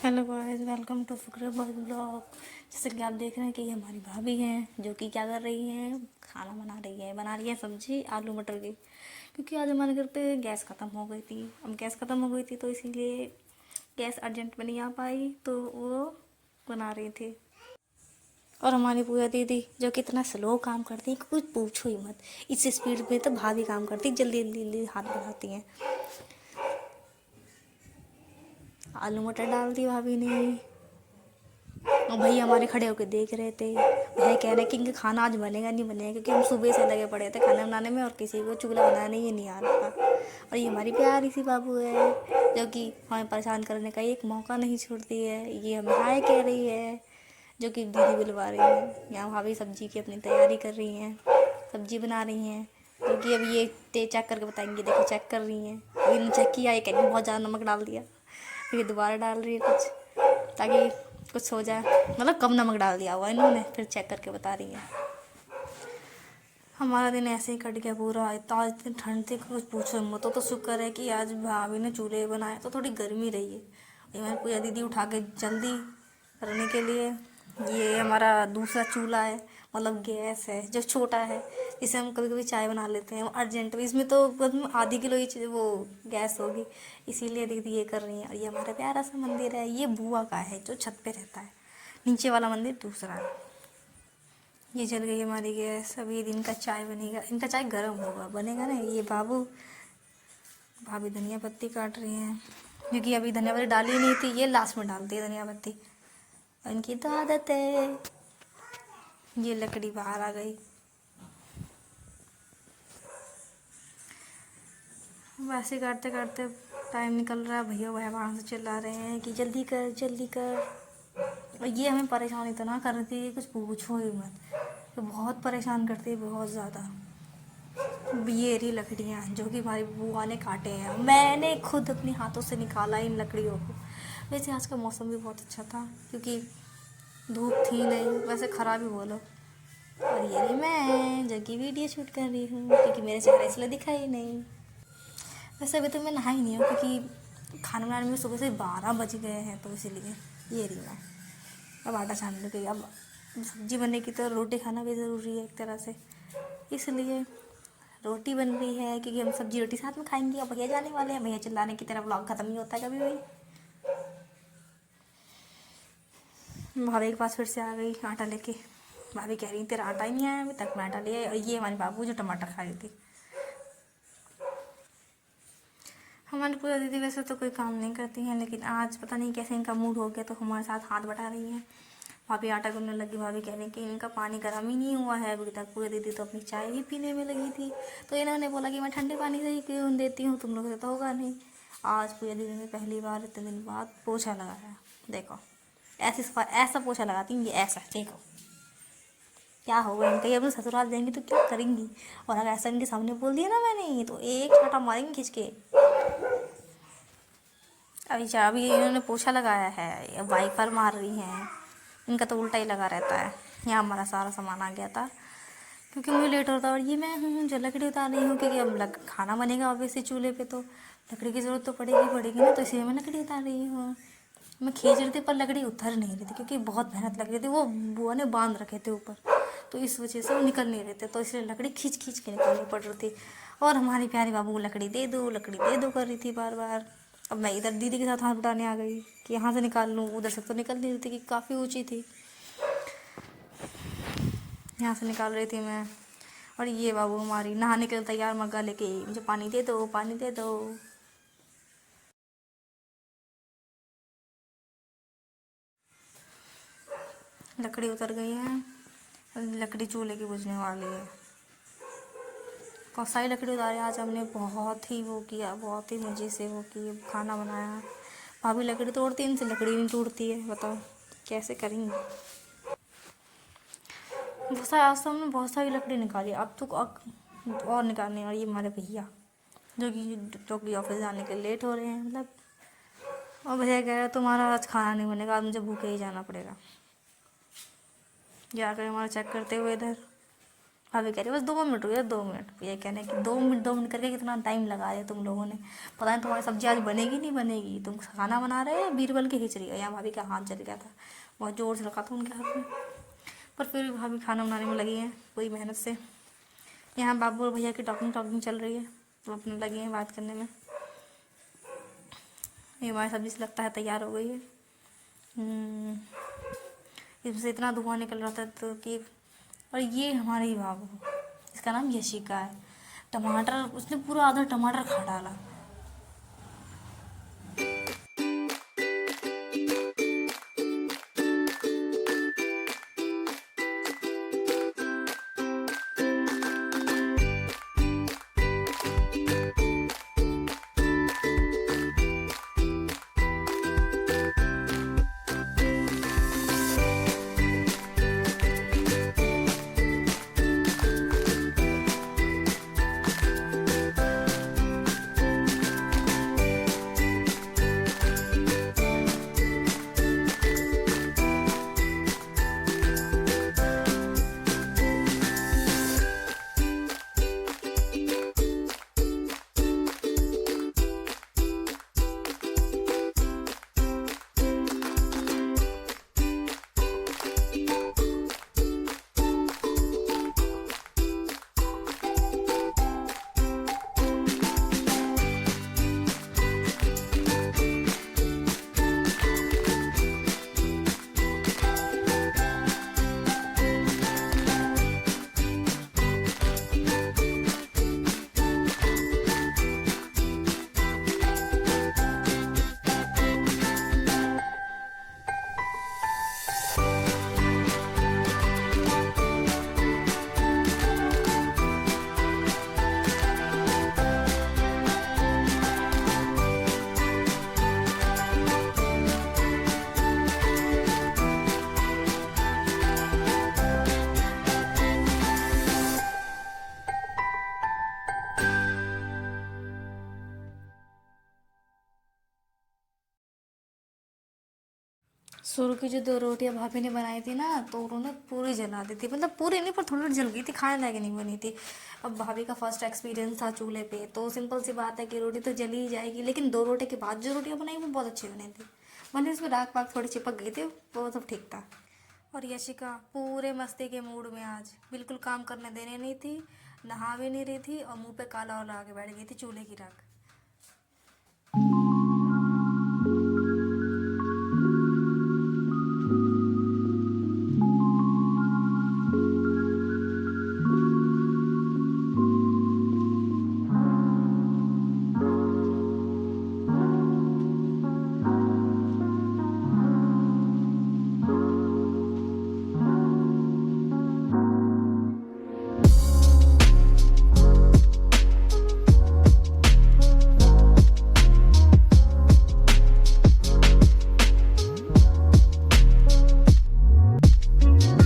Hello guys, welcome to Fukrey boy blog. जैसे कि आप देख रहे हैं कि ये हमारी भाभी हैं जो कि क्या कर रही हैं, खाना बना रही है सब्जी आलू मटर की। क्योंकि आज हमारे घर पे गैस ख़त्म हो गई थी। अब गैस ख़त्म हो गई थी तो इसीलिए गैस अर्जेंट में नहीं आ पाई तो वो बना रही थी। और हमारी पूजा दीदी जो कि इतना स्लो काम करती है कि कुछ पूछो ही मत। इस स्पीड में तो भाभी काम करती है, जल्दी जल्दी जल्दी हाथ बढ़ाती हैं। आलू मटर डाल दी भाभी ने। और भैया हमारे खड़े होकर देख रहे थे। भैया कह रहे कि इनका खाना आज बनेगा नहीं बनेगा, क्योंकि हम सुबह से लगे पड़े थे खाना बनाने में और किसी को चूल्हा बनाने ही नहीं आ रहा था। और ये हमारी प्यारी सी बाबू है जो कि हमें परेशान करने का एक मौका नहीं छोड़ती है। ये हमें हाय कह रही है जो कि दीदी बुलवा रही है। यहाँ भाभी सब्जी की अपनी तैयारी कर रही हैं, सब्जी बना रही हैं। क्योंकि अब ये चेक करके बताएंगे। देखो चेक कर रही हैं, अभी इन्होंने चेक किया, ये कह रही बहुत ज़्यादा नमक डाल दिया। फिर दोबारा डाल रही है कुछ ताकि कुछ हो जाए, मतलब कम नमक डाल दिया हुआ इन्होंने। फिर चेक करके बता रही है। हमारा दिन ऐसे ही कट गया पूरा। इतना आज इतनी ठंड थी कुछ पूछो मत। तो शुक्र है कि आज भाभी ने चूल्हे बनाए तो थोड़ी गर्मी रही है। ये मैंने पूजा दीदी उठा के जल्दी करने के लिए। ये हमारा दूसरा चूल्हा है, मतलब गैस है जो छोटा है, जिसे हम कभी कभी चाय बना लेते हैं अर्जेंट में। इसमें तो आधी किलो ही वो गैस होगी, इसीलिए दीदी ये कर रही है। और ये हमारा प्यारा सा मंदिर है, ये बुआ का है जो छत पे रहता है। नीचे वाला मंदिर दूसरा है। ये जल गई हमारी गैस। अभी दिन का चाय बनेगा, इनका चाय गर्म होगा, बनेगा ना। ये भाभी धनिया पत्ती काट रही हैं, क्योंकि अभी धनिया पत्ती डाली नहीं थी, ये लास्ट में डालती है धनिया पत्ती। और इनकी तो आदत है। ये लकड़ी बाहर आ गई। वैसे काटते काटते टाइम निकल रहा है। भैया वहाँ से चिल्ला रहे हैं कि जल्दी कर जल्दी कर। और ये हमें परेशान इतना कर रही थी कुछ पूछो ही मत। तो बहुत परेशान करती है, बहुत ज़्यादा। ये रही लकड़ियाँ जो कि हमारी बुआ ने काटे हैं। मैंने खुद अपने हाथों से निकाला इन लकड़ियों को। वैसे आज का मौसम भी बहुत अच्छा था, क्योंकि धूप थी नहीं, वैसे खराब ही बोलो। और ये रही मैं जो कि वीडियो शूट कर रही हूँ, क्योंकि मेरे चेहरा इसलिए दिखा ही नहीं। वैसे अभी तो मैं नहाई नहीं हूँ, क्योंकि खाना बनाने में सुबह से 12 बज गए हैं, तो इसीलिए ये रही मैं। अब आटा छान लूँगी। अब सब्जी बनेगी तो रोटी खाना भी ज़रूरी है एक तरह से, इसलिए रोटी बन रही है। क्योंकि हम सब्जी रोटी साथ में खाएंगे। अब भैया जाने वाले हैं, भैया चिल्लाने की तरह व्लॉग ख़त्म नहीं होता कभी भी। भाभी के पास फिर से आ गई आटा लेके। भाभी कह रही तेरा आटा ही नहीं आया अभी तक, मैं आटा ले आई। और ये हमारी बाबू जो टमाटर खा रही थी। हमारी पूजा दीदी वैसे तो कोई काम नहीं करती हैं, लेकिन आज पता नहीं कैसे इनका मूड हो गया तो हमारे साथ हाथ बटा रही हैं। भाभी आटा गूंदने लगी। भाभी कह रही कि इनका पानी गर्म ही नहीं हुआ है अभी तक। पूजा दीदी तो अपनी चाय ही पीने में लगी थी, तो इन्होंने बोला कि मैं ठंडे पानी से ही गूंद देती हूँ, तुम लोग से तो होगा नहीं। आज पूजा दीदी ने पहली बार इतने दिन बाद पोछा लगाया। देखो ऐसा पोछा लगाती हैं ये, ऐसा देखो क्या होगा इनका। ये अपने ससुराल जाएंगी तो क्या करेंगी। और अगर ऐसा इनके सामने बोल दिया ना मैंने, तो एक छाटा मारेंगे खींच के। अभी इन्होंने पोछा लगाया है, वाइपर मार रही हैं। इनका तो उल्टा ही लगा रहता है। यहाँ हमारा सारा सामान आ गया था, क्योंकि मुझे लेट होता है। और ये मैं हूँ जो लकड़ी उतार रही हूँ, क्योंकि अब खाना बनेगा ऑब्वियसली चूल्हे पे, तो लकड़ी की ज़रूरत तो पड़ेगी ना, तो इसलिए मैं लकड़ी उतार रही हूँ। मैं खींच रही थी पर लकड़ी उतर नहीं रही थी, क्योंकि बहुत मेहनत लग रही थी। वो बुआ ने बांध रखे थे ऊपर, तो इस वजह से वो निकल नहीं रहे थे, तो इसलिए लकड़ी खींच खींच के निकालनी पड़ रही थी। और हमारी प्यारी बाबू को लकड़ी दे दो कर रही थी बार बार। अब मैं इधर दीदी के साथ हाथ बटाने आ गई कि यहाँ से निकाल लूँ, उधर से तो निकल नहीं रही थी, कि काफ़ी ऊँची थी। यहाँ से निकाल रही थी मैं। और ये बाबू हमारी नहाने के लिए तैयार, मग्गा लेके मुझे पानी दे दो पानी दे दो। लकड़ी उतर गई है, लकड़ी चूल्हे की बुझने वाली है। बहुत सारी लकड़ी उतारी आज हमने, बहुत ही वो किया, बहुत ही मज़े से वो किए, खाना बनाया। भाभी लकड़ी तोड़ती है, इनसे लकड़ी नहीं टूटती है, बताओ कैसे करेंगे। बहुत सारी आज तो हमने बहुत सारी लकड़ी निकाली। अब तो और निकालने। और ये हमारे भैया जो कि ऑफिस जाने के लेट हो रहे हैं, मतलब। और भैया कह रहा है तुम्हारा आज खाना नहीं बनेगा, आज मुझे भूखे ही जाना पड़ेगा। जाकर हमारा चेक करते हुए इधर। भाभी कह रही बस 2 मिनट रुको, 2 मिनट। भैया कहने कि 2 मिनट करके कितना टाइम लगा रहे हो तुम लोगों ने, पता नहीं तुम्हारी सब्जी आज बनेगी नहीं बनेगी, तुम खाना बना रहे हो बीरबल के खींच रही हो। यहाँ भाभी का हाथ जल गया था, बहुत ज़ोर से रखा था उनके हाथ में, पर फिर भी भाभी खाना बनाने में लगी हैं पूरी मेहनत से। यहाँ बाबू और भैया की टॉकिंग टॉकिंग चल रही है, तो अपने लगे हैं बात करने में। ये हमारी सब्जी से लगता है तैयार हो गई है। इससे इतना धुआं निकल रहा था तो कि, और ये हमारे ही बाबू, इसका नाम यशिका है। टमाटर उसने पूरा आधा टमाटर खा डाला। शुरू की जो 2 रोटियां भाभी ने बनाई थी ना, तो उन्होंने पूरी जला दी थी, मतलब पूरी नहीं पर थोड़ी थोड़ी जल गई थी, खाने लायक नहीं बनी थी। अब भाभी का फर्स्ट एक्सपीरियंस था चूल्हे पे, तो सिंपल सी बात है कि रोटी तो जली ही जाएगी, लेकिन 2 रोटी के बाद जो रोटियां बनाई वो बहुत अच्छी बनी थी। भले उसमें राख पाख थोड़ी चिपक गई थी, वो सब ठीक था। और यशिका पूरे मस्ती के मूड में आज बिल्कुल काम करने देने नहीं थी, नहा भी नहीं रही थी, और मुंह पे काला और लगा के बैठ गई थी चूल्हे की राख।